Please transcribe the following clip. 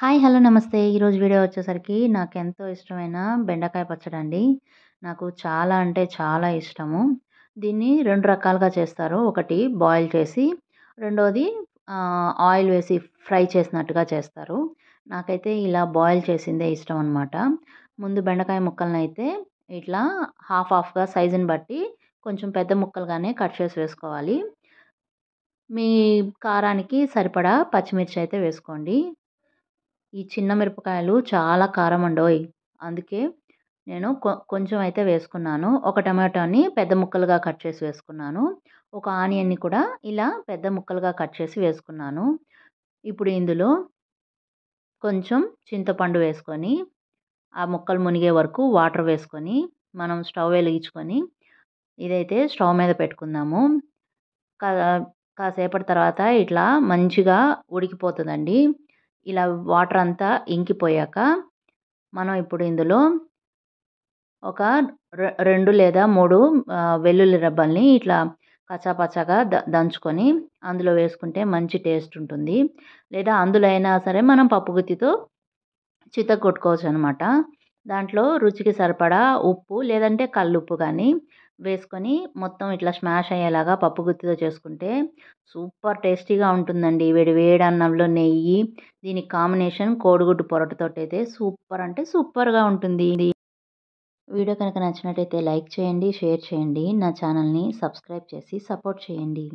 Hi! Hello! నమస్తే. ఈరోజు video వచ్చేసరికి నాకెంతో ఇష్టమైన బెండకాయ పచ్చడండి. నాకు చాలా అంటే చాలా ఇష్టము. దీన్ని 2 రకాలుగా చేస్తారు. ఒకటి బాయిల్ చేసి, రెండోది ఆయిల్ వేసి ఫ్రై చేసినట్టుగా చేస్తారు. నాకైతే ఇలా బాయిల్ చేసిందే ఇష్టం అనమాట. ముందు బెండకాయ ముక్కలనైతే ఇట్లా హాఫ్ హాఫ్‌గా సైజుని బట్టి కొంచెం పెద్ద ముక్కలుగానే కట్ చేసి వేసుకోవాలి. మీ కారానికి సరిపడా పచ్చిమిర్చి అయితే వేసుకోండి. ఈ చిన్న మిరపకాయలు చాలా కారమండోయ్! అందుకే నేను కొంచెం అయితే వేసుకున్నాను. ఒక టమాటాని పెద్ద ముక్కలుగా కట్ చేసి వేసుకున్నాను. ఒక ఆనియన్‌ని కూడా ఇలా పెద్ద ముక్కలుగా కట్ చేసి వేసుకున్నాను. ఇప్పుడు ఇందులో కొంచెం చింతపండు వేసుకొని, ఆ ముక్కలు మునిగే వరకు వాటర్ వేసుకొని, మనం స్టవ్ వెలిగించుకొని, ఇదైతే స్టవ్ మీద పెట్టుకుందాము. కా కాసేపటి తర్వాత ఇట్లా మంచిగా ఉడికిపోతదండి. ఇలా వాటర్ అంతా ఇంకిపోయాక, మనం ఇప్పుడు ఇందులో ఒక 2 లేదా 3 వెల్లుల్లి రెబ్బల్ని ఇట్లా కచ్చాపచ్చాగా దంచుకొని అందులో వేసుకుంటే మంచి టేస్ట్ ఉంటుంది. లేదా అందులో అయినా సరే మనం పప్పు గుత్తితో చితక్కొట్టుకోవచ్చనమాట. దాంట్లో రుచికి సరిపడా ఉప్పు లేదంటే కల్లుప్పు గానీ వేసుకొని మొత్తం ఇట్లా స్మాష్ అయ్యేలాగా పప్పు గుత్తితో చేసుకుంటే సూపర్ టేస్టీగా ఉంటుందండి. వేడి వేడి అన్నంలో నెయ్యి, దీనికి కాంబినేషన్ కోడిగుడ్డు పొరటుతోటైతే సూపర్ అంటే సూపర్‌గా ఉంటుంది. వీడియో కనుక నచ్చినట్టయితే లైక్ చేయండి, షేర్ చేయండి. నా ఛానల్‌ని సబ్స్క్రైబ్ చేసి సపోర్ట్ చేయండి.